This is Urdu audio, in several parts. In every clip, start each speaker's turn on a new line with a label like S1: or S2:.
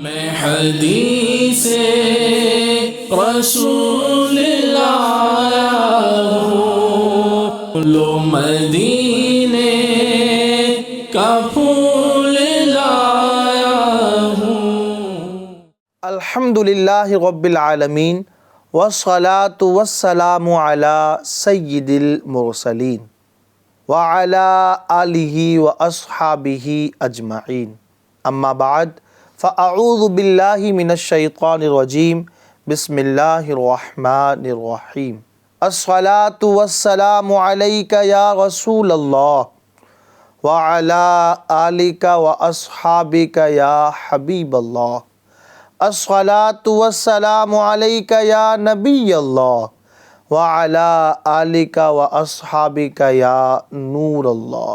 S1: میں حدیث رسول لایا ہوں، لو مدینے کا پھول لایا ہوں۔
S2: الحمدللہ رب العالمین والصلاة والسلام علی سید المرسلین وعلی آلہ واصحابہ اجمعین، اما بعد فاعوذ باللہ من الشیطان الرجیم، بسم اللہ الرحمن الرحیم۔ الصلاة والسلام علیک یا رسول اللہ وعلی آلک واصحابک یا حبیب اللہ۔ الصلاة والسلام علیک یا نبی اللہ وعلی آلک واصحابک یا نور اللہ۔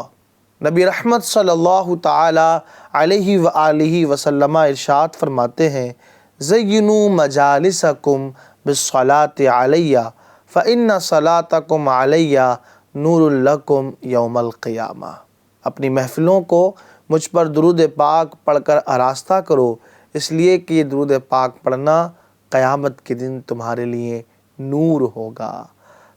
S2: نبی رحمت صلی اللہ تعالی علیہ وآلہ وسلم ارشاد فرماتے ہیں، زینوا مجالسکم بالصلاۃ علی فإن صلاتکم علی نور لکم یوم القیامہ۔ اپنی محفلوں کو مجھ پر درود پاک پڑھ کر آراستہ کرو، اس لیے کہ یہ درود پاک پڑھنا قیامت کے دن تمہارے لیے نور ہوگا۔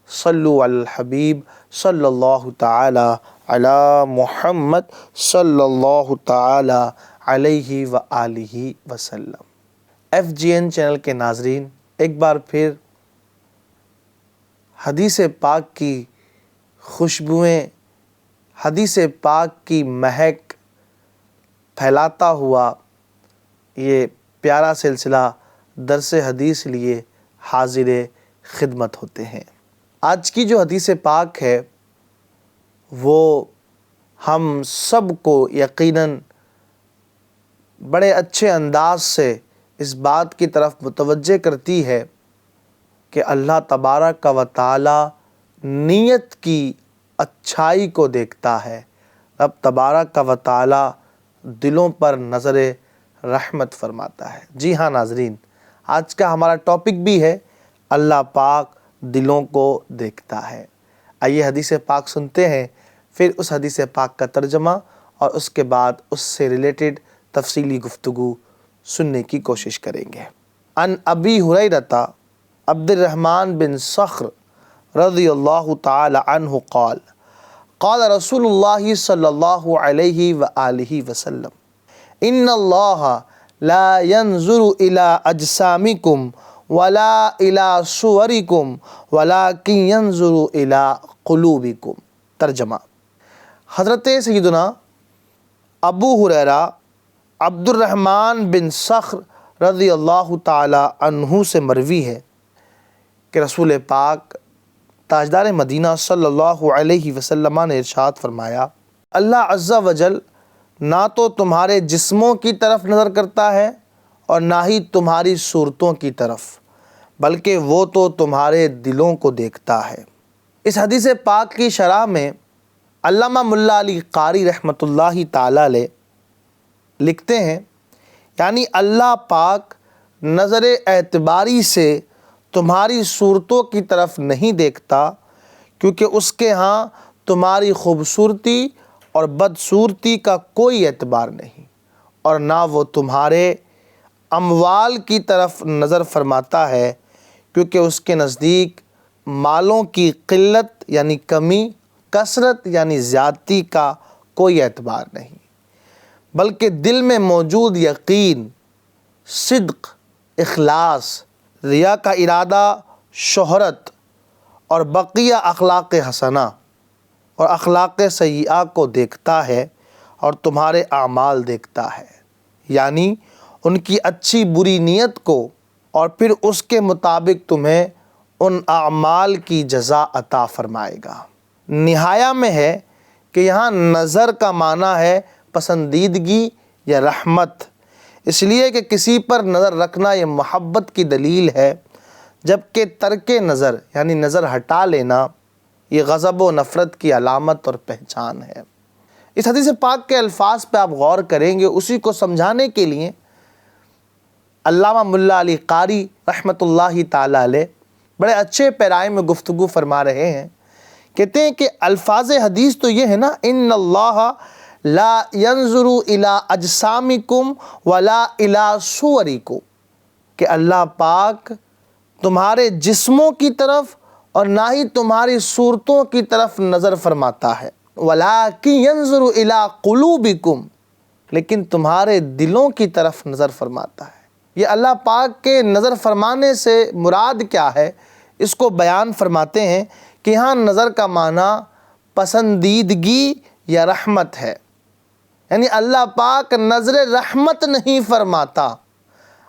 S2: صلو علی الحبیب صلی اللہ تعالی علی محمد صلی اللہ تعالی علیہ وآلہ وسلم۔ FGN چینل کے ناظرین، ایک بار پھر حدیث پاک کی خوشبوئیں، حدیث پاک کی مہک پھیلاتا ہوا یہ پیارا سلسلہ درس حدیث لیے حاضر خدمت ہوتے ہیں۔ آج کی جو حدیث پاک ہے وہ ہم سب کو یقیناً بڑے اچھے انداز سے اس بات کی طرف متوجہ کرتی ہے کہ اللہ تبارک و تعالی نیت کی اچھائی کو دیکھتا ہے۔ رب تبارک و تعالی دلوں پر نظر رحمت فرماتا ہے۔ جی ہاں ناظرین، آج کا ہمارا ٹاپک بھی ہے اللہ پاک دلوں کو دیکھتا ہے۔ آئیے حدیث پاک سنتے ہیں، پھر اس حدیث پاک کا ترجمہ اور اس کے بعد اس سے ریلیٹڈ تفصیلی گفتگو سننے کی کوشش کریں گے۔ عن ابی ہریرہ عبد الرحمن بن صخر رضی اللہ تعالی عنہ قال قال رسول اللہ صلی اللہ علیہ وآلہ وسلم ان اللہ لا ينظر الى اجسامکم ولا الى صورکم ولکن ينظر الى قلوبکم۔ ترجمہ: حضرت سیدنا ابو ہریرہ عبد الرحمن بن صخر رضی اللہ تعالی عنہ سے مروی ہے کہ رسول پاک تاجدار مدینہ صلی اللہ علیہ وسلم نے ارشاد فرمایا، اللہ عز و جل نہ تو تمہارے جسموں کی طرف نظر کرتا ہے اور نہ ہی تمہاری صورتوں کی طرف، بلکہ وہ تو تمہارے دلوں کو دیکھتا ہے۔ اس حدیث پاک کی شرح میں علامہ ملا علی قاری رحمۃ اللہ تعالی علیہ لکھتے ہیں، یعنی اللہ پاک نظر اعتباری سے تمہاری صورتوں کی طرف نہیں دیکھتا، کیونکہ اس کے ہاں تمہاری خوبصورتی اور بدصورتی کا کوئی اعتبار نہیں، اور نہ وہ تمہارے اموال کی طرف نظر فرماتا ہے، کیونکہ اس کے نزدیک مالوں کی قلت یعنی کمی، کثرت یعنی زیادتی کا کوئی اعتبار نہیں، بلکہ دل میں موجود یقین، صدق، اخلاص، ریا کا ارادہ، شہرت اور بقیہ اخلاق حسنہ اور اخلاق سیئہ کو دیکھتا ہے اور تمہارے اعمال دیکھتا ہے، یعنی ان کی اچھی بری نیت کو، اور پھر اس کے مطابق تمہیں ان اعمال کی جزا عطا فرمائے گا۔ نہایہ میں ہے کہ یہاں نظر کا معنی ہے پسندیدگی یا رحمت، اس لیے کہ کسی پر نظر رکھنا یہ محبت کی دلیل ہے، جبکہ ترک نظر یعنی نظر ہٹا لینا یہ غضب و نفرت کی علامت اور پہچان ہے۔ اس حدیث پاک کے الفاظ پہ آپ غور کریں گے، اسی کو سمجھانے کے لیے علامہ ملا علی قاری رحمۃ اللہ تعالی علیہ بڑے اچھے پیرائے میں گفتگو فرما رہے ہیں۔ کہتے ہیں کہ الفاظ حدیث تو یہ ہے نا، ان اللہ لا ينظر الى اجسامکم ولا الى صورکم، کہ اللہ پاک تمہارے جسموں کی طرف اور نہ ہی تمہاری صورتوں کی طرف نظر فرماتا ہے، وَلَٰكِن يَنظُرُ إِلَىٰ قُلُوبِكُمْ، لیکن تمہارے دلوں کی طرف نظر فرماتا ہے۔ یہ اللہ پاک کے نظر فرمانے سے مراد کیا ہے، اس کو بیان فرماتے ہیں کہ یہاں نظر کا معنی پسندیدگی یا رحمت ہے، یعنی اللہ پاک نظر رحمت نہیں فرماتا،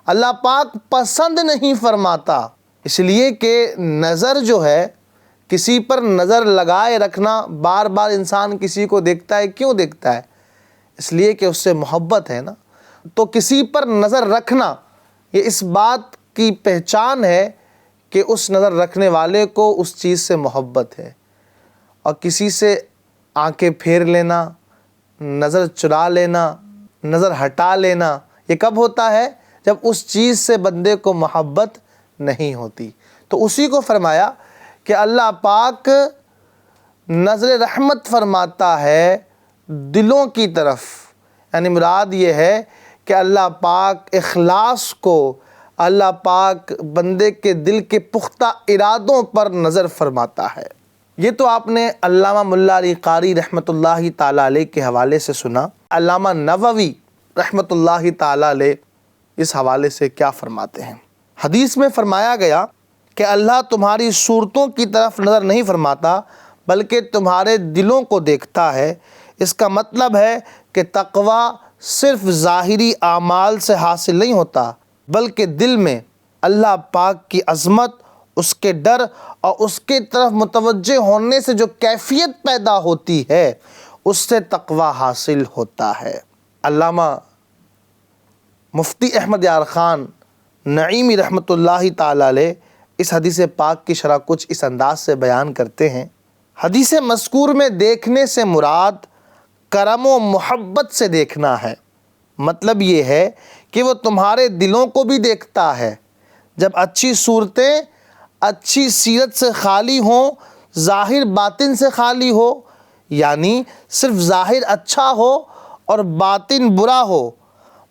S2: اللہ پاک پسند نہیں فرماتا، اس لیے کہ نظر جو ہے، کسی پر نظر لگائے رکھنا، بار بار انسان کسی کو دیکھتا ہے، کیوں دیکھتا ہے؟ اس لیے کہ اس سے محبت ہے نا۔ تو کسی پر نظر رکھنا یہ اس بات کی پہچان ہے کہ اس نظر رکھنے والے کو اس چیز سے محبت ہے، اور کسی سے آنکھیں پھیر لینا، نظر چرا لینا، نظر ہٹا لینا، یہ کب ہوتا ہے؟ جب اس چیز سے بندے کو محبت نہیں ہوتی۔ تو اسی کو فرمایا کہ اللہ پاک نظر رحمت فرماتا ہے دلوں کی طرف، یعنی مراد یہ ہے کہ اللہ پاک اخلاص کو، اللہ پاک بندے کے دل کے پختہ ارادوں پر نظر فرماتا ہے۔ یہ تو آپ نے علامہ ملا علی قاری رحمۃ اللہ تعالیٰ علیہ کے حوالے سے سنا۔ علامہ نووی رحمۃ اللہ تعالیٰ علیہ اس حوالے سے کیا فرماتے ہیں؟ حدیث میں فرمایا گیا کہ اللہ تمہاری صورتوں کی طرف نظر نہیں فرماتا بلکہ تمہارے دلوں کو دیکھتا ہے۔ اس کا مطلب ہے کہ تقوی صرف ظاہری اعمال سے حاصل نہیں ہوتا، بلکہ دل میں اللہ پاک کی عظمت، اس کے ڈر اور اس کے طرف متوجہ ہونے سے جو کیفیت پیدا ہوتی ہے، اس سے تقوی حاصل ہوتا ہے۔ علامہ مفتی احمد یار خان نعیمی رحمۃ اللہ تعالیٰ علیہ اس حدیث پاک کی شرح کچھ اس انداز سے بیان کرتے ہیں۔ حدیث مذکور میں دیکھنے سے مراد کرم و محبت سے دیکھنا ہے۔ مطلب یہ ہے کہ وہ تمہارے دلوں کو بھی دیکھتا ہے۔ جب اچھی صورتیں اچھی سیرت سے خالی ہوں، ظاہر باطن سے خالی ہو، یعنی صرف ظاہر اچھا ہو اور باطن برا ہو،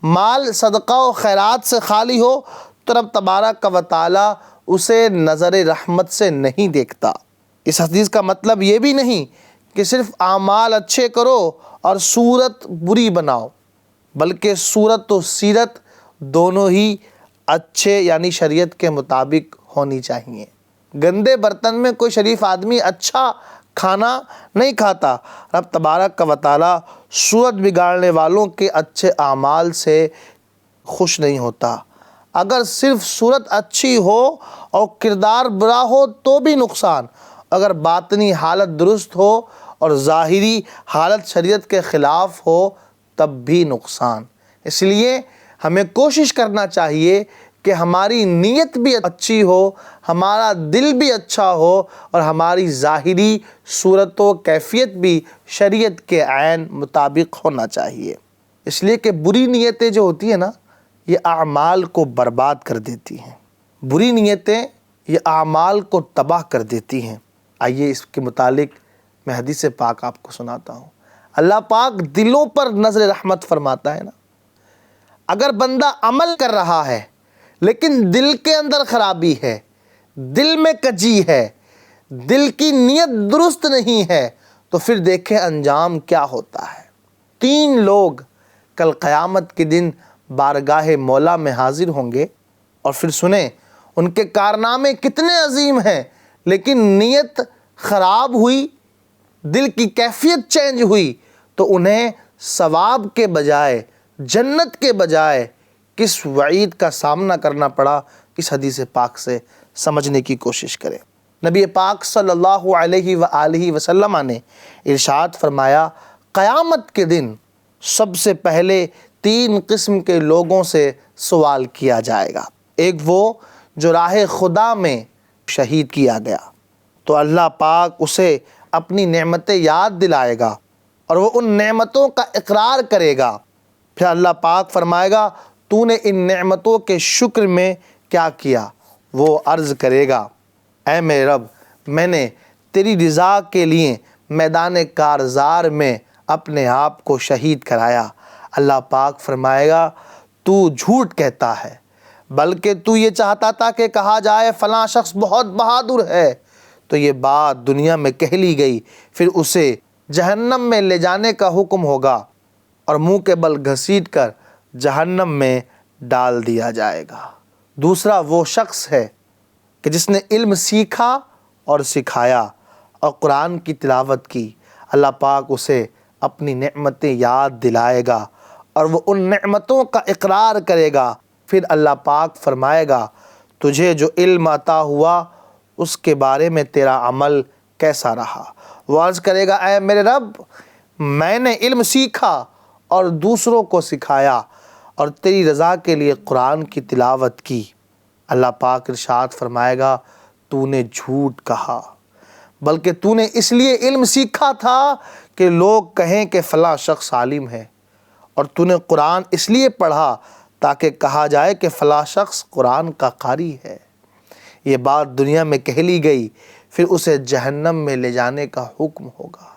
S2: مال صدقہ و خیرات سے خالی ہو، تو رب تبارک و تعالیٰ اسے نظر رحمت سے نہیں دیکھتا۔ اس حدیث کا مطلب یہ بھی نہیں کہ صرف اعمال اچھے کرو اور صورت بری بناؤ، بلکہ صورت و سیرت دونوں ہی اچھے یعنی شریعت کے مطابق ہونی چاہیے۔ گندے برتن میں کوئی شریف آدمی اچھا کھانا نہیں کھاتا۔ رب تبارک و تعالیٰ صورت بگاڑنے والوں کے اچھے اعمال سے خوش نہیں ہوتا۔ اگر صرف صورت اچھی ہو اور کردار برا ہو تو بھی نقصان، اگر باطنی حالت درست ہو اور ظاہری حالت شریعت کے خلاف ہو تب بھی نقصان۔ اس لیے ہمیں کوشش کرنا چاہیے کہ ہماری نیت بھی اچھی ہو، ہمارا دل بھی اچھا ہو اور ہماری ظاہری صورت و کیفیت بھی شریعت کے عین مطابق ہونا چاہیے۔ اس لیے کہ بری نیتیں جو ہوتی ہیں نا، یہ اعمال کو برباد کر دیتی ہیں۔ بری نیتیں یہ اعمال کو تباہ کر دیتی ہیں۔ آئیے اس کے متعلق میں حدیث پاک آپ کو سناتا ہوں۔ اللہ پاک دلوں پر نظر رحمت فرماتا ہے نا۔ اگر بندہ عمل کر رہا ہے لیکن دل کے اندر خرابی ہے، دل میں کجی ہے، دل کی نیت درست نہیں ہے، تو پھر دیکھیں انجام کیا ہوتا ہے۔ 3 لوگ کل قیامت کے دن بارگاہ مولا میں حاضر ہوں گے، اور پھر سنیں ان کے کارنامے کتنے عظیم ہیں، لیکن نیت خراب ہوئی، دل کی کیفیت چینج ہوئی، تو انہیں ثواب کے بجائے، جنت کے بجائے کس وعید کا سامنا کرنا پڑا، اس حدیث پاک سے سمجھنے کی کوشش کریں۔ نبی پاک صلی اللہ علیہ وآلہ وسلم نے ارشاد فرمایا، قیامت کے دن سب سے پہلے 3 قسم کے لوگوں سے سوال کیا جائے گا۔ ایک وہ جو راہ خدا میں شہید کیا گیا، تو اللہ پاک اسے اپنی نعمتیں یاد دلائے گا اور وہ ان نعمتوں کا اقرار کرے گا۔ پھر اللہ پاک فرمائے گا، تو نے ان نعمتوں کے شکر میں کیا کیا؟ وہ عرض کرے گا، اے میرے رب، میں نے تیری رضا کے لیے میدان کارزار میں اپنے آپ کو شہید کرایا۔ اللہ پاک فرمائے گا تو جھوٹ کہتا ہے، بلکہ تو یہ چاہتا تھا کہ کہا جائے فلاں شخص بہت بہادر ہے، تو یہ بات دنیا میں کہہ لی گئی، پھر اسے جہنم میں لے جانے کا حکم ہوگا اور منہ کے بل گھسیٹ کر جہنم میں ڈال دیا جائے گا۔ دوسرا وہ شخص ہے کہ جس نے علم سیکھا اور سکھایا اور قرآن کی تلاوت کی، اللہ پاک اسے اپنی نعمتیں یاد دلائے گا اور وہ ان نعمتوں کا اقرار کرے گا۔ پھر اللہ پاک فرمائے گا تجھے جو علم عطا ہوا اس کے بارے میں تیرا عمل کیسا رہا؟ وہ عرض کرے گا اے میرے رب، میں نے علم سیکھا اور دوسروں کو سکھایا اور تیری رضا کے لیے قرآن کی تلاوت کی۔ اللہ پاک ارشاد فرمائے گا تو نے جھوٹ کہا، بلکہ تو نے اس لیے علم سیکھا تھا کہ لوگ کہیں کہ فلاں شخص عالم ہے، اور تو نے قرآن اس لیے پڑھا تاکہ کہا جائے کہ فلاں شخص قرآن کا قاری ہے۔ یہ بات دنیا میں کہہ لی گئی، پھر اسے جہنم میں لے جانے کا حکم ہوگا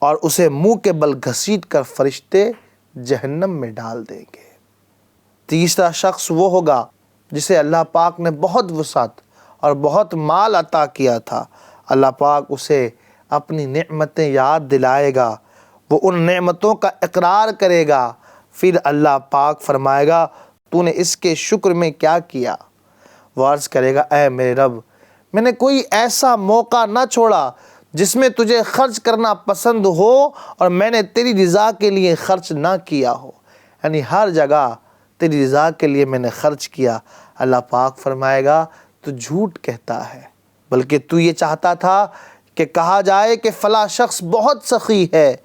S2: اور اسے منہ کے بل گھسیٹ کر فرشتے جہنم میں ڈال دیں گے۔ تیسرا شخص وہ ہوگا جسے اللہ پاک نے بہت وسعت اور بہت مال عطا کیا تھا، اللہ پاک اسے اپنی نعمتیں یاد دلائے گا، وہ ان نعمتوں کا اقرار کرے گا، پھر اللہ پاک فرمائے گا تو نے اس کے شکر میں کیا کیا؟ وہ عرض کرے گا اے میرے رب، میں نے کوئی ایسا موقع نہ چھوڑا جس میں تجھے خرچ کرنا پسند ہو اور میں نے تیری رضا کے لیے خرچ نہ کیا ہو، یعنی ہر جگہ تیری رضا کے لیے میں نے خرچ کیا۔ اللہ پاک فرمائے گا تو جھوٹ کہتا ہے، بلکہ تو یہ چاہتا تھا کہ کہا جائے کہ فلاں شخص بہت سخی ہے،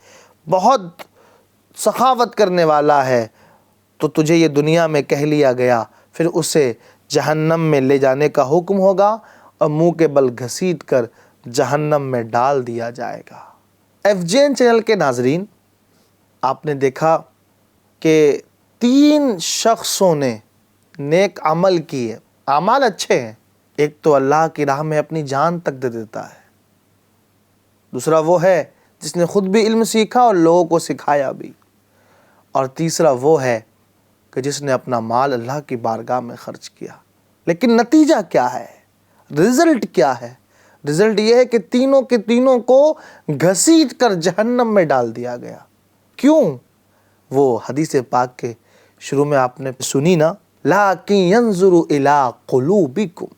S2: بہت سخاوت کرنے والا ہے، تو تجھے یہ دنیا میں کہہ لیا گیا، پھر اسے جہنم میں لے جانے کا حکم ہوگا اور منہ کے بل گھسیٹ کر جہنم میں ڈال دیا جائے گا۔ FGN چینل کے ناظرین، آپ نے دیکھا کہ 3 شخصوں نے نیک عمل کیے، اعمال اچھے ہیں۔ ایک تو اللہ کی راہ میں اپنی جان تک دے دیتا ہے، دوسرا وہ ہے جس نے خود بھی علم سیکھا اور لوگوں کو سکھایا بھی، اور تیسرا وہ ہے کہ جس نے اپنا مال اللہ کی بارگاہ میں خرچ کیا۔ لیکن نتیجہ کیا ہے؟ رزلٹ کیا ہے؟ رزلٹ یہ ہے کہ تینوں کے تینوں کو گھسیٹ کر جہنم میں ڈال دیا گیا۔ کیوں؟ وہ حدیث پاک کے شروع میں آپ نے سنی نا، لَٰكِن يَنظُرُ إِلَىٰ قُلُوبِكُمْ،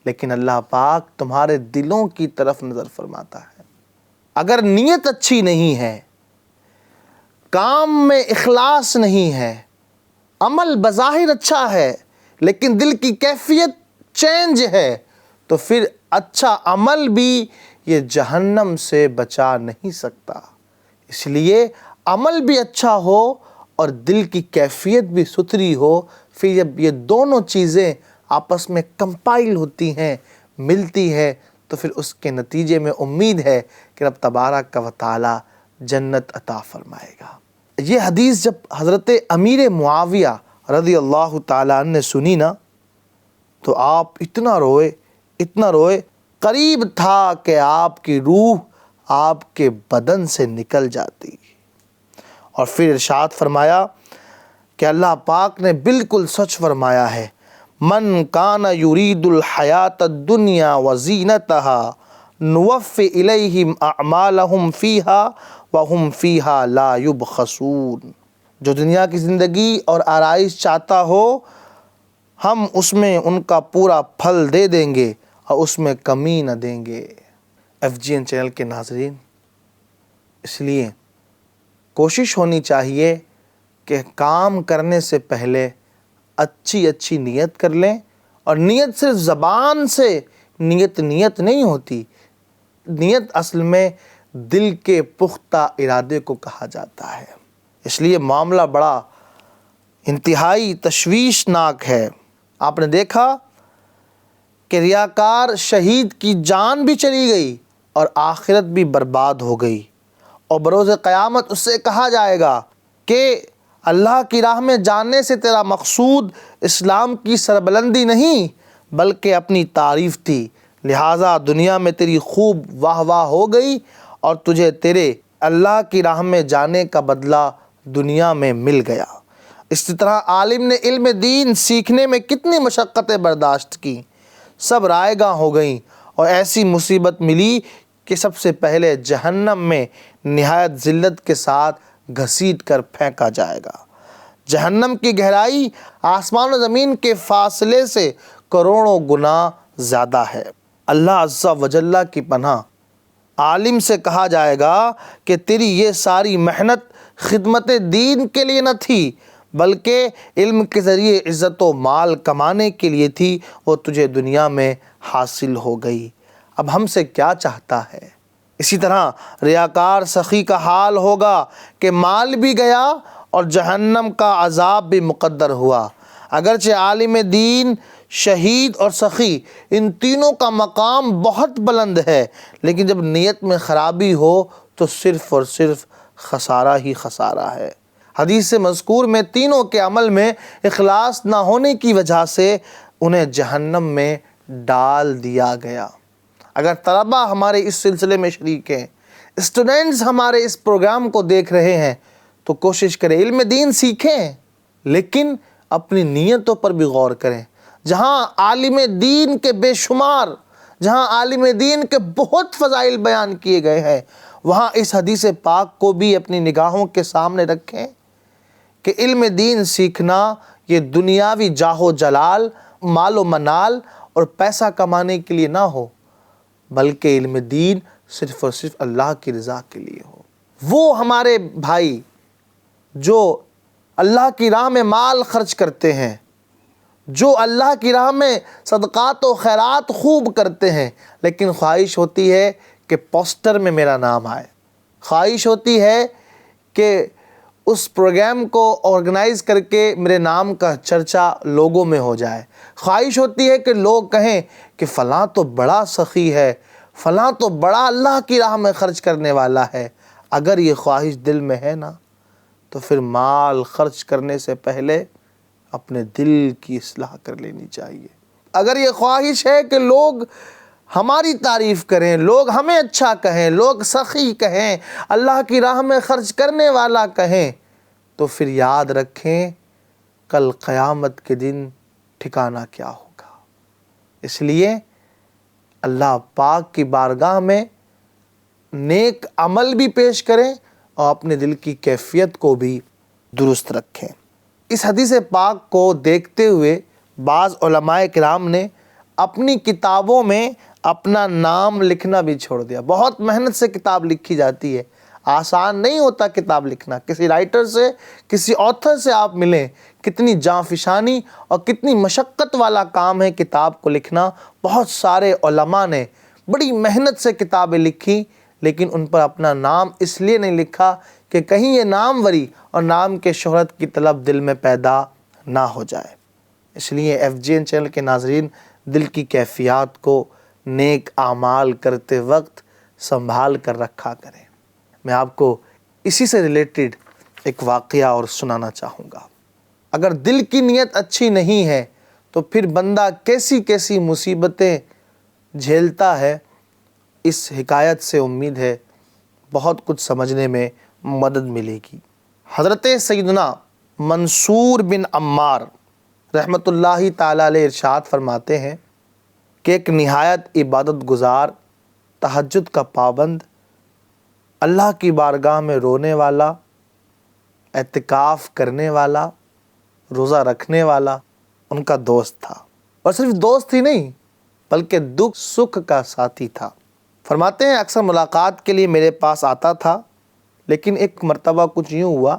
S2: لیکن اللہ پاک تمہارے دلوں کی طرف نظر فرماتا ہے۔ اگر نیت اچھی نہیں ہے، کام میں اخلاص نہیں ہے، عمل بظاہر اچھا ہے لیکن دل کی کیفیت چینج ہے، تو پھر اچھا عمل بھی یہ جہنم سے بچا نہیں سکتا۔ اس لیے عمل بھی اچھا ہو اور دل کی کیفیت بھی ستھری ہو، پھر جب یہ دونوں چیزیں آپس میں کمپائل ہوتی ہیں، ملتی ہیں، تو پھر اس کے نتیجے میں امید ہے کہ رب تبارک و تعالی جنت عطا فرمائے گا۔ یہ حدیث جب حضرت امیر معاویہ رضی اللہ تعالیٰ عنہ نے سنی نا، تو آپ اتنا روئے، قریب تھا کہ آپ کی روح آپ کے بدن سے نکل جاتی۔ اور پھر ارشاد فرمایا کہ اللہ پاک نے بالکل سچ فرمایا ہے، من کان یرید الحیات الدنیا وزینتها نوفی الیہم اعمالہم فیہا وہم فیہا لا یبخسون۔ جو دنیا کی زندگی اور آرائش چاہتا ہو، ہم اس میں ان کا پورا پھل دے دیں گے اور اس میں کمی نہ دیں گے۔ FGN چینل کے ناظرین، اس لیے کوشش ہونی چاہیے کہ کام کرنے سے پہلے اچھی نیت کر لیں، اور نیت صرف زبان سے نیت نہیں ہوتی، نیت اصل میں دل کے پختہ ارادے کو کہا جاتا ہے۔ اس لیے معاملہ بڑا انتہائی تشویشناک ہے۔ آپ نے دیکھا کہ ریاکار شہید کی جان بھی چلی گئی اور آخرت بھی برباد ہو گئی، اور بروز قیامت اس سے کہا جائے گا کہ اللہ کی راہ میں جاننے سے تیرا مقصود اسلام کی سربلندی نہیں بلکہ اپنی تعریف تھی، لہٰذا دنیا میں تیری خوب واہ واہ ہو گئی اور تجھے تیرے اللہ کی راہ میں جانے کا بدلہ دنیا میں مل گیا۔ اسی طرح عالم نے علم دین سیکھنے میں کتنی مشقتیں برداشت کی، سب رائے گاں ہو گئیں اور ایسی مصیبت ملی کہ سب سے پہلے جہنم میں نہایت ذلت کے ساتھ گھسیٹ کر پھینکا جائے گا۔ جہنم کی گہرائی آسمان و زمین کے فاصلے سے کروڑوں گنا زیادہ ہے۔ اللہ عز و جل کی پناہ، عالم سے کہا جائے گا کہ تیری یہ ساری محنت خدمت دین کے لیے نہ تھی بلکہ علم کے ذریعے عزت و مال کمانے کے لیے تھی، وہ تجھے دنیا میں حاصل ہو گئی، اب ہم سے کیا چاہتا ہے۔ اسی طرح ریاکار سخی کا حال ہوگا کہ مال بھی گیا اور جہنم کا عذاب بھی مقدر ہوا۔ اگرچہ عالم دین، شہید اور سخی ان تینوں کا مقام بہت بلند ہے، لیکن جب نیت میں خرابی ہو تو صرف اور صرف خسارہ ہی خسارہ ہے۔ حدیث مذکور میں تینوں کے عمل میں اخلاص نہ ہونے کی وجہ سے انہیں جہنم میں ڈال دیا گیا۔ اگر طلبہ ہمارے اس سلسلے میں شریک ہیں، اسٹوڈنٹس ہمارے اس پروگرام کو دیکھ رہے ہیں، تو کوشش کریں علم دین سیکھیں، لیکن اپنی نیتوں پر بھی غور کریں۔ جہاں عالم دین کے بے شمار، جہاں عالم دین کے بہت فضائل بیان کیے گئے ہیں، وہاں اس حدیث پاک کو بھی اپنی نگاہوں کے سامنے رکھیں کہ علم دین سیکھنا یہ دنیاوی جاہ و جلال، مال و منال اور پیسہ کمانے کے لیے نہ ہو، بلکہ علم دین صرف اور صرف اللہ کی رضا کے لیے ہو۔ وہ ہمارے بھائی جو اللہ کی راہ میں مال خرچ کرتے ہیں، جو اللہ کی راہ میں صدقات و خیرات خوب کرتے ہیں، لیکن خواہش ہوتی ہے کہ پوسٹر میں میرا نام آئے، خواہش ہوتی ہے کہ اس پروگرام کو آرگنائز کر کے میرے نام کا چرچا لوگوں میں ہو جائے، خواہش ہوتی ہے کہ لوگ کہیں کہ فلاں تو بڑا سخی ہے، فلاں تو بڑا اللہ کی راہ میں خرچ کرنے والا ہے۔ اگر یہ خواہش دل میں ہے نا، تو پھر مال خرچ کرنے سے پہلے اپنے دل کی اصلاح کر لینی چاہیے۔ اگر یہ خواہش ہے کہ لوگ ہماری تعریف کریں، لوگ ہمیں اچھا کہیں، لوگ سخی کہیں، اللہ کی راہ میں خرچ کرنے والا کہیں، تو پھر یاد رکھیں کل قیامت کے دن ٹھکانہ کیا ہوگا۔ اس لیے اللہ پاک کی بارگاہ میں نیک عمل بھی پیش کریں اور اپنے دل کی کیفیت کو بھی درست رکھیں۔ اس حدیث پاک کو دیکھتے ہوئے بعض علماء کرام نے اپنی کتابوں میں اپنا نام لکھنا بھی چھوڑ دیا۔ بہت محنت سے کتاب لکھی جاتی ہے، آسان نہیں ہوتا کتاب لکھنا۔ کسی رائٹر سے، کسی آتھر سے آپ ملیں، کتنی جانفشانی اور کتنی مشقت والا کام ہے کتاب کو لکھنا۔ بہت سارے علماء نے بڑی محنت سے کتابیں لکھی، لیکن ان پر اپنا نام اس لیے نہیں لکھا کہ کہیں یہ ناموری اور نام کے شہرت کی طلب دل میں پیدا نہ ہو جائے۔ اس لیے FGN چینل کے ناظرین، دل کی کیفیات کو نیک اعمال کرتے وقت سنبھال کر رکھا کریں۔ میں آپ کو اسی سے ریلیٹڈ ایک واقعہ اور سنانا چاہوں گا۔ اگر دل کی نیت اچھی نہیں ہے تو پھر بندہ کیسی کیسی مصیبتیں جھیلتا ہے۔ اس حکایت سے امید ہے بہت کچھ سمجھنے میں مدد ملے گی۔ حضرت سیدنا منصور بن عمار رحمۃ اللہ تعالیٰ علیہ ارشاد فرماتے ہیں کہ ایک نہایت عبادت گزار، تہجد کا پابند، اللہ کی بارگاہ میں رونے والا، اعتکاف کرنے والا، روزہ رکھنے والا ان کا دوست تھا، اور صرف دوست ہی نہیں بلکہ دکھ سکھ کا ساتھی تھا۔ فرماتے ہیں اکثر ملاقات کے لیے میرے پاس آتا تھا، لیکن ایک مرتبہ کچھ یوں ہوا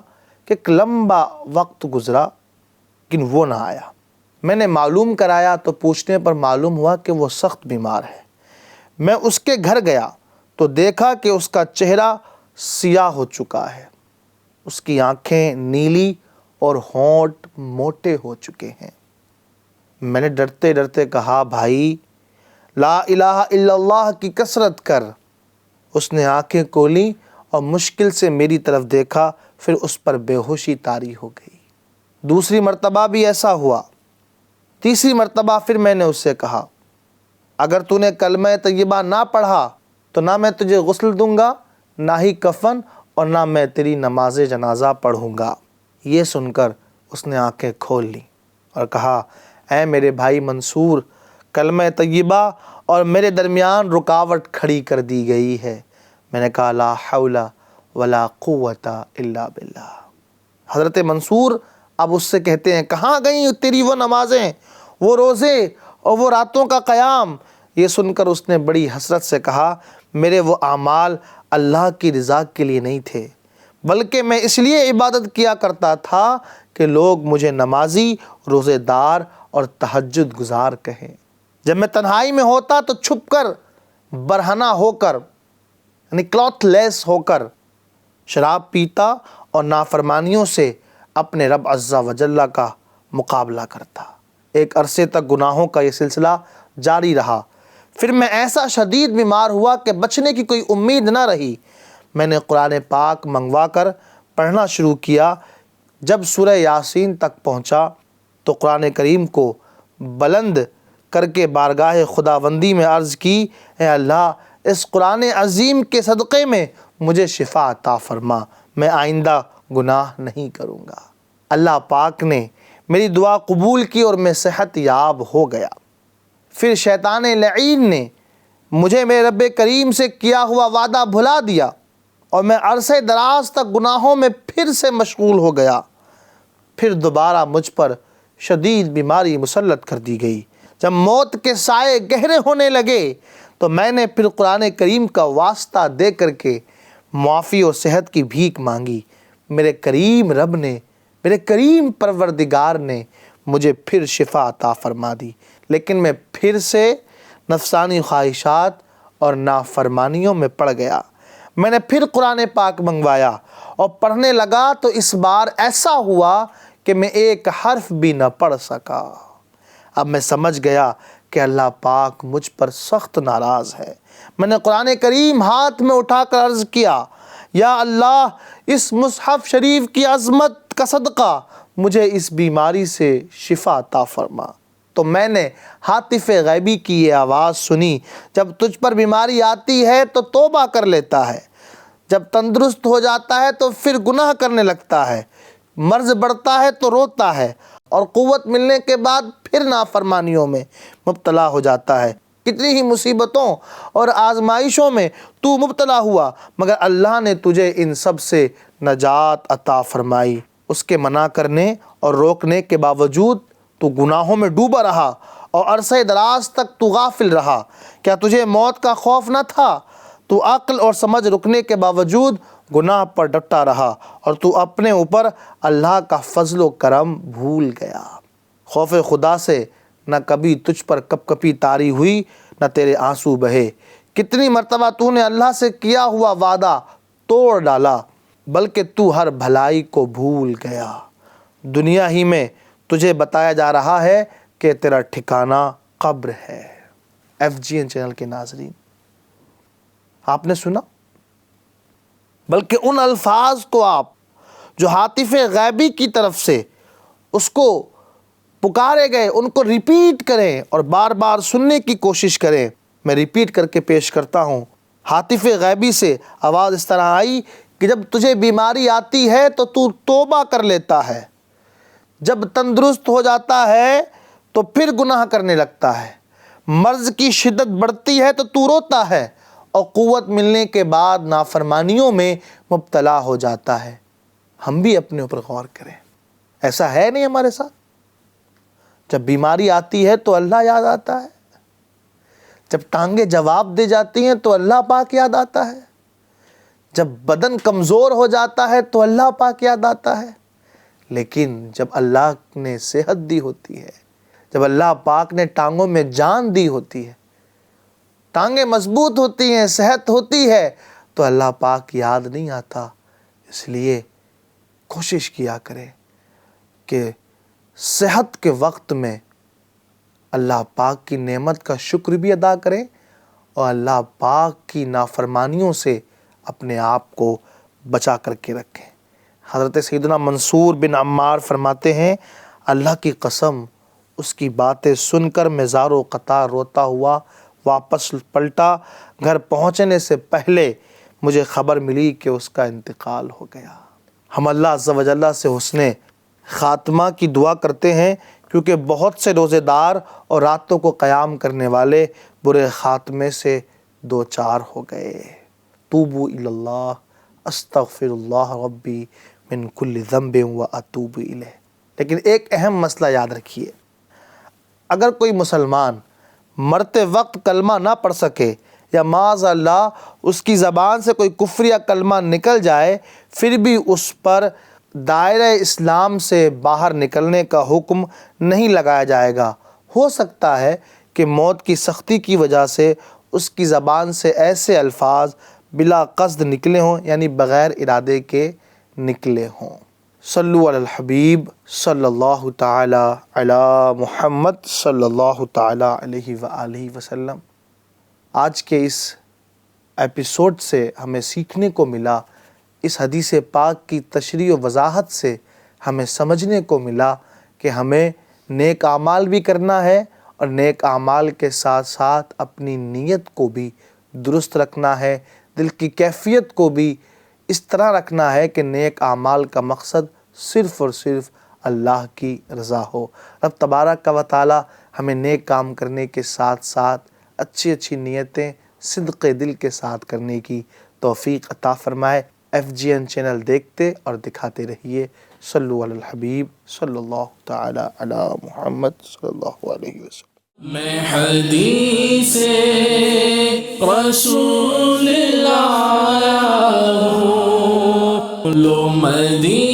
S2: کہ ایک لمبا وقت گزرا لیکن وہ نہ آیا۔ میں نے معلوم کرایا تو پوچھنے پر معلوم ہوا کہ وہ سخت بیمار ہے۔ میں اس کے گھر گیا تو دیکھا کہ اس کا چہرہ سیاہ ہو چکا ہے، اس کی آنکھیں نیلی اور ہونٹ موٹے ہو چکے ہیں۔ میں نے ڈرتے ڈرتے کہا، بھائی لا الہ الا اللہ کی کثرت کر۔ اس نے آنکھیں کھولیں اور مشکل سے میری طرف دیکھا، پھر اس پر بے ہوشی طاری ہو گئی۔ دوسری مرتبہ بھی ایسا ہوا۔ تیسری مرتبہ پھر میں نے اس سے کہا، اگر تو نے کلمہ طیبہ نہ پڑھا تو نہ میں تجھے غسل دوں گا، نہ ہی کفن اور نہ میں تیری نماز جنازہ پڑھوں گا۔ یہ سن کر اس نے آنکھیں کھول لیں اور کہا، اے میرے بھائی منصور، کلمہ طیبہ اور میرے درمیان رکاوٹ کھڑی کر دی گئی ہے۔ میں نے کہا، لا حول ولا قوت الا باللہ۔ حضرت منصور اب اس سے کہتے ہیں، کہاں گئیں تیری وہ نمازیں، وہ روزے اور وہ راتوں کا قیام؟ یہ سن کر اس نے بڑی حسرت سے کہا، میرے وہ اعمال اللہ کی رضا کے لیے نہیں تھے، بلکہ میں اس لیے عبادت کیا کرتا تھا کہ لوگ مجھے نمازی، روزے دار اور تہجد گزار کہیں۔ جب میں تنہائی میں ہوتا تو چھپ کر، برہنہ ہو کر، یعنی کلاتھ لیس ہو کر شراب پیتا اور نافرمانیوں سے اپنے رب عز و جل کا مقابلہ کرتا۔ ایک عرصے تک گناہوں کا یہ سلسلہ جاری رہا، پھر میں ایسا شدید بیمار ہوا کہ بچنے کی کوئی امید نہ رہی۔ میں نے قرآن پاک منگوا کر پڑھنا شروع کیا۔ جب سورہ یاسین تک پہنچا تو قرآن کریم کو بلند کر کے بارگاہ خداوندی میں عرض کی، اے اللہ، اس قرآن عظیم کے صدقے میں مجھے شفا عطا فرما، میں آئندہ گناہ نہیں کروں گا۔ اللہ پاک نے میری دعا قبول کی اور میں صحت یاب ہو گیا۔ پھر شیطان لعین نے مجھے میرے رب کریم سے کیا ہوا وعدہ بھلا دیا اور میں عرصے دراز تک گناہوں میں پھر سے مشغول ہو گیا۔ پھر دوبارہ مجھ پر شدید بیماری مسلط کر دی گئی۔ جب موت کے سائے گہرے ہونے لگے تو میں نے پھر قرآن کریم کا واسطہ دے کر کے معافی اور صحت کی بھیک مانگی۔ میرے کریم رب نے، میرے کریم پروردگار نے مجھے پھر شفا عطا فرما دی، لیکن میں پھر سے نفسانی خواہشات اور نافرمانیوں میں پڑ گیا۔ میں نے پھر قرآن پاک منگوایا اور پڑھنے لگا تو اس بار ایسا ہوا کہ میں ایک حرف بھی نہ پڑھ سکا۔ اب میں سمجھ گیا کہ اللہ پاک مجھ پر سخت ناراض ہے۔ میں نے قرآن کریم ہاتھ میں اٹھا کر عرض کیا، یا اللہ، اس مصحف شریف کی عظمت کا صدقہ مجھے اس بیماری سے شفا عطا فرما۔ تو میں نے ہاتف غیبی کی یہ آواز سنی، جب تجھ پر بیماری آتی ہے تو توبہ کر لیتا ہے، جب تندرست ہو جاتا ہے تو پھر گناہ کرنے لگتا ہے، مرض بڑھتا ہے تو روتا ہے، اور قوت ملنے کے بعد پھر نافرمانیوں میں مبتلا ہو جاتا ہے۔ کتنی ہی مصیبتوں اور آزمائشوں میں تو مبتلا ہوا، مگر اللہ نے تجھے ان سب سے نجات عطا فرمائی۔ اس کے منع کرنے اور روکنے کے باوجود تو گناہوں میں ڈوبا رہا اور عرصہ دراز تک تو غافل رہا۔ کیا تجھے موت کا خوف نہ تھا؟ تو عقل اور سمجھ رکنے کے باوجود گناہ پر ڈٹا رہا اور تو اپنے اوپر اللہ کا فضل و کرم بھول گیا۔ خوف خدا سے نہ کبھی تجھ پر کپ کپی طاری ہوئی، نہ تیرے آنسو بہے۔ کتنی مرتبہ تو نے اللہ سے کیا ہوا وعدہ توڑ ڈالا، بلکہ تو ہر بھلائی کو بھول گیا۔ دنیا ہی میں تجھے بتایا جا رہا ہے کہ تیرا ٹھکانہ قبر ہے۔ FGN چینل کے ناظرین، آپ نے سنا، بلکہ ان الفاظ کو آپ جو ہاتف غیبی کی طرف سے اس کو پکارے گئے ان کو ریپیٹ کریں اور بار بار سننے کی کوشش کریں۔ میں ریپیٹ کر کے پیش کرتا ہوں۔ ہاتف غیبی سے آواز اس طرح آئی کہ جب تجھے بیماری آتی ہے تو تو توبہ کر لیتا ہے، جب تندرست ہو جاتا ہے تو پھر گناہ کرنے لگتا ہے، مرض کی شدت بڑھتی ہے تو تو روتا ہے، اور قوت ملنے کے بعد نافرمانیوں میں مبتلا ہو جاتا ہے۔ ہم بھی اپنے اوپر غور کریں، ایسا ہے نہیں ہمارے ساتھ؟ جب بیماری آتی ہے تو اللہ یاد آتا ہے، جب ٹانگیں جواب دے جاتی ہیں تو اللہ پاک یاد آتا ہے، جب بدن کمزور ہو جاتا ہے تو اللہ پاک یاد آتا ہے۔ لیکن جب اللہ نے صحت دی ہوتی ہے، جب اللہ پاک نے ٹانگوں میں جان دی ہوتی ہے، ٹانگیں مضبوط ہوتی ہیں، صحت ہوتی ہے، تو اللہ پاک یاد نہیں آتا۔ اس لیے کوشش کیا کریں کہ صحت کے وقت میں اللہ پاک کی نعمت کا شکر بھی ادا کریں اور اللہ پاک کی نافرمانیوں سے اپنے آپ کو بچا کر کے رکھیں۔ حضرت سیدنا منصور بن عمار فرماتے ہیں، اللہ کی قسم، اس کی باتیں سن کر میں زار و قطار روتا ہوا واپس پلٹا۔ گھر پہنچنے سے پہلے مجھے خبر ملی کہ اس کا انتقال ہو گیا۔ ہم اللہ عز و جل سے حسن خاتمہ کی دعا کرتے ہیں، کیونکہ بہت سے روزے دار اور راتوں کو قیام کرنے والے برے خاتمے سے دو چار ہو گئے۔ توبوا الی اللہ، استغفر اللہ ربی من کل ذنب و اتوب الیہ۔ لیکن ایک اہم مسئلہ یاد رکھیے، اگر کوئی مسلمان مرتے وقت کلمہ نہ پڑھ سکے یا معاذ اللہ اس کی زبان سے کوئی کفر یا کلمہ نکل جائے، پھر بھی اس پر دائرہ اسلام سے باہر نکلنے کا حکم نہیں لگایا جائے گا۔ ہو سکتا ہے کہ موت کی سختی کی وجہ سے اس کی زبان سے ایسے الفاظ بلا قصد نکلے ہوں، یعنی بغیر ارادے کے نکلے ہوں۔ صلو علی الحبیب صلی اللہ تعالی علی محمد صلی اللہ تعالی علیہ وآلہ وسلم۔ آج کے اس ایپیسوڈ سے ہمیں سیکھنے کو ملا، اس حدیث پاک کی تشریح و وضاحت سے ہمیں سمجھنے کو ملا کہ ہمیں نیک اعمال بھی کرنا ہے اور نیک اعمال کے ساتھ ساتھ اپنی نیت کو بھی درست رکھنا ہے، دل کی کیفیت کو بھی اس طرح رکھنا ہے کہ نیک اعمال کا مقصد صرف اور صرف اللہ کی رضا ہو۔ رب تبارک و تعالی ہمیں نیک کام کرنے کے ساتھ ساتھ اچھی اچھی نیتیں صدق دل کے ساتھ کرنے کی توفیق عطا فرمائے۔ FGN چینل دیکھتے اور دکھاتے رہیے۔ صلو علی الحبیب صلی اللہ تعالی علی محمد صلی اللہ علیہ وسلم۔
S1: میں حدیث رسول اللہ ہوں، لو مدینہ